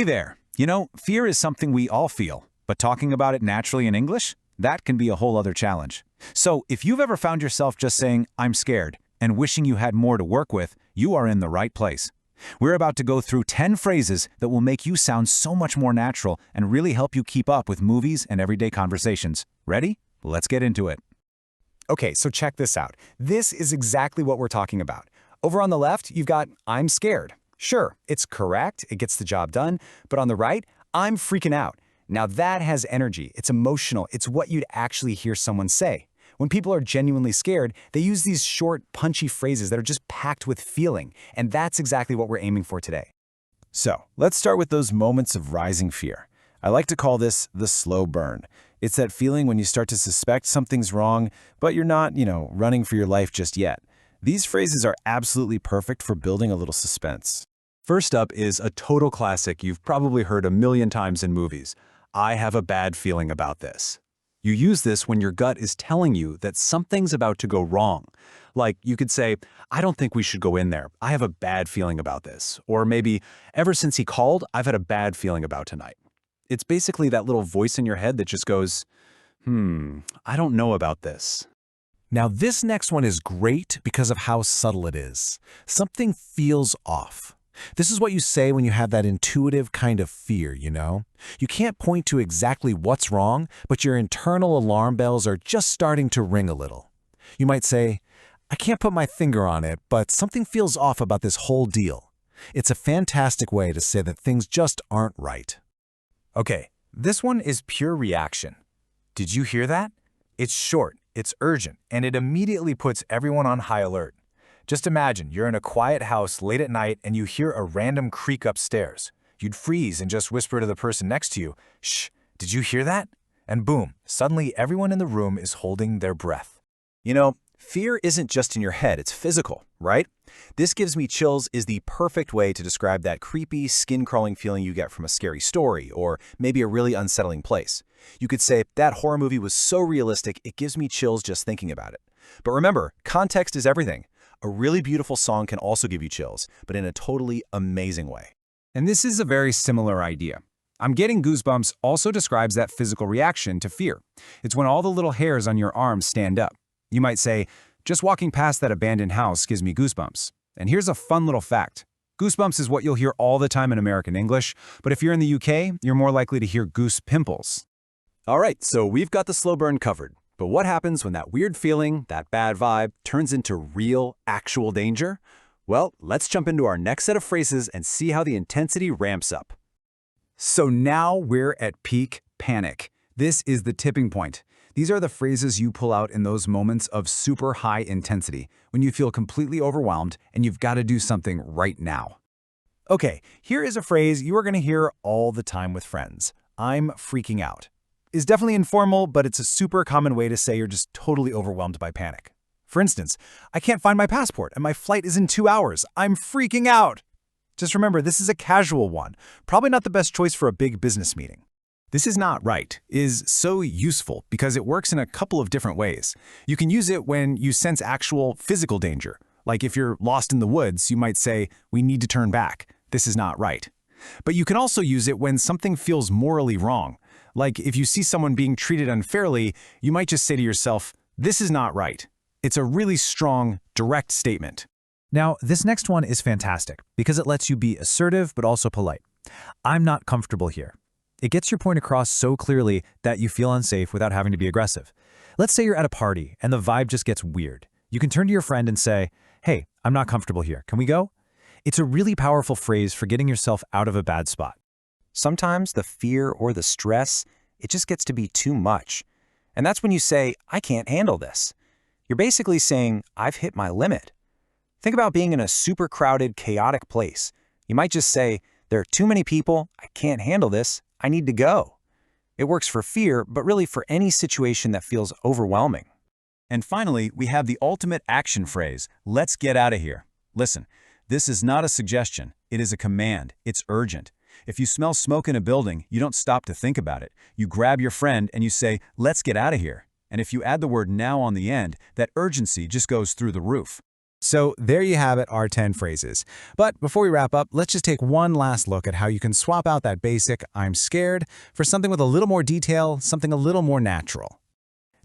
Hey there! You know, fear is something we all feel, but talking about it naturally in English, that can be a whole other challenge. So if you've ever found yourself just saying, "I'm scared," and wishing you had more to work with, you are in the right place. We're about to go through 10 phrases that will make you sound so much more natural and really help you keep up with movies and everyday conversations. Ready? Let's get into it. Okay, so check this out. This is exactly what we're talking about. Over on the left, you've got "I'm scared." Sure, it's correct, it gets the job done, but on the right, "I'm freaking out." Now that has energy, it's emotional, it's what you'd actually hear someone say. When people are genuinely scared, they use these short, punchy phrases that are just packed with feeling, and that's exactly what we're aiming for today. So, let's start with those moments of rising fear. I like to call this the slow burn. It's that feeling when you start to suspect something's wrong, but you're not, running for your life just yet. These phrases are absolutely perfect for building a little suspense. First up is a total classic you've probably heard a million times in movies. I have a bad feeling about this. You use this when your gut is telling you that something's about to go wrong. Like, you could say, "I don't think we should go in there. I have a bad feeling about this." Or maybe, "Ever since he called, I've had a bad feeling about tonight." It's basically that little voice in your head that just goes, I don't know about this. Now, this next one is great because of how subtle it is. Something feels off. This is what you say when you have that intuitive kind of fear, You can't point to exactly what's wrong, but your internal alarm bells are just starting to ring a little. You might say, "I can't put my finger on it, but something feels off about this whole deal." It's a fantastic way to say that things just aren't right. Okay, this one is pure reaction. Did you hear that? It's short, it's urgent, and it immediately puts everyone on high alert. Just imagine you're in a quiet house late at night and you hear a random creak upstairs. You'd freeze and just whisper to the person next to you, "Shh, did you hear that?" And boom, suddenly everyone in the room is holding their breath. Fear isn't just in your head, it's physical, right? "This gives me chills" is the perfect way to describe that creepy, skin-crawling feeling you get from a scary story or maybe a really unsettling place. You could say, "That horror movie was so realistic, it gives me chills just thinking about it." But remember, context is everything. A really beautiful song can also give you chills, but in a totally amazing way. And this is a very similar idea. "I'm getting goosebumps" also describes that physical reaction to fear. It's when all the little hairs on your arms stand up. You might say, "Just walking past that abandoned house gives me goosebumps." And here's a fun little fact. Goosebumps is what you'll hear all the time in American English, but if you're in the UK, you're more likely to hear goose pimples. All right, so we've got the slow burn covered. But what happens when that weird feeling, that bad vibe, turns into real, actual danger? Well, let's jump into our next set of phrases and see how the intensity ramps up. So now we're at peak panic. This is the tipping point. These are the phrases you pull out in those moments of super high intensity, when you feel completely overwhelmed and you've got to do something right now. Okay, here is a phrase you are going to hear all the time with friends. "I'm freaking out." Is definitely informal, but it's a super common way to say you're just totally overwhelmed by panic. For instance, "I can't find my passport and my flight is in 2 hours. I'm freaking out." Just remember, this is a casual one, probably not the best choice for a big business meeting. "This is not right" is so useful because it works in a couple of different ways. You can use it when you sense actual physical danger. Like if you're lost in the woods, you might say, "We need to turn back. This is not right." But you can also use it when something feels morally wrong. Like if you see someone being treated unfairly, you might just say to yourself, "This is not right." It's a really strong, direct statement. Now, this next one is fantastic because it lets you be assertive but also polite. "I'm not comfortable here." It gets your point across so clearly that you feel unsafe without having to be aggressive. Let's say you're at a party and the vibe just gets weird. You can turn to your friend and say, "Hey, I'm not comfortable here. Can we go?" It's a really powerful phrase for getting yourself out of a bad spot. Sometimes the fear or the stress, it just gets to be too much. And that's when you say, "I can't handle this." You're basically saying, "I've hit my limit." Think about being in a super crowded, chaotic place. You might just say, "There are too many people. I can't handle this. I need to go." It works for fear, but really for any situation that feels overwhelming. And finally, we have the ultimate action phrase, "Let's get out of here." Listen, this is not a suggestion. It is a command. It's urgent. If you smell smoke in a building, you don't stop to think about it. You grab your friend and you say, "Let's get out of here." And if you add the word "now" on the end, that urgency just goes through the roof. So there you have it, our 10 phrases. But before we wrap up, let's just take one last look at how you can swap out that basic "I'm scared" for something with a little more detail, something a little more natural.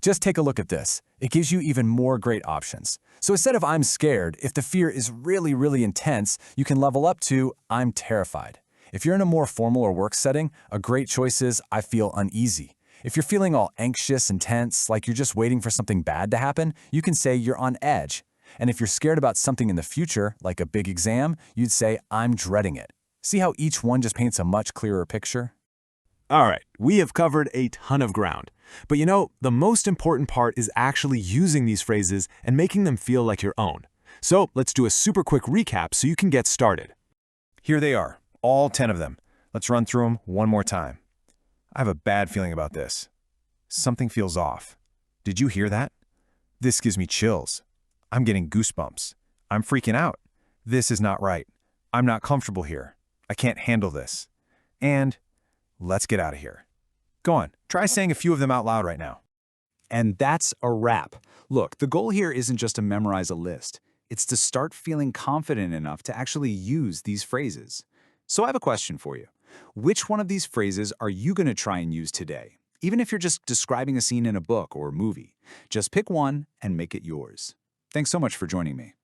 Just take a look at this. It gives you even more great options. So instead of "I'm scared," if the fear is really, really intense, you can level up to "I'm terrified." If you're in a more formal or work setting, a great choice is "I feel uneasy." If you're feeling all anxious and tense, like you're just waiting for something bad to happen, you can say you're on edge. And if you're scared about something in the future, like a big exam, you'd say "I'm dreading it." See how each one just paints a much clearer picture? All right, we have covered a ton of ground. But you know, the most important part is actually using these phrases and making them feel like your own. So let's do a super quick recap so you can get started. Here they are, all 10 of them. Let's run through them one more time. I have a bad feeling about this. Something feels off. Did you hear that? This gives me chills. I'm getting goosebumps. I'm freaking out. This is not right. I'm not comfortable here. I can't handle this. And let's get out of here. Go on, try saying a few of them out loud right now. And that's a wrap. Look, the goal here isn't just to memorize a list. It's to start feeling confident enough to actually use these phrases. So I have a question for you. Which one of these phrases are you going to try and use today? Even if you're just describing a scene in a book or movie, just pick one and make it yours. Thanks so much for joining me.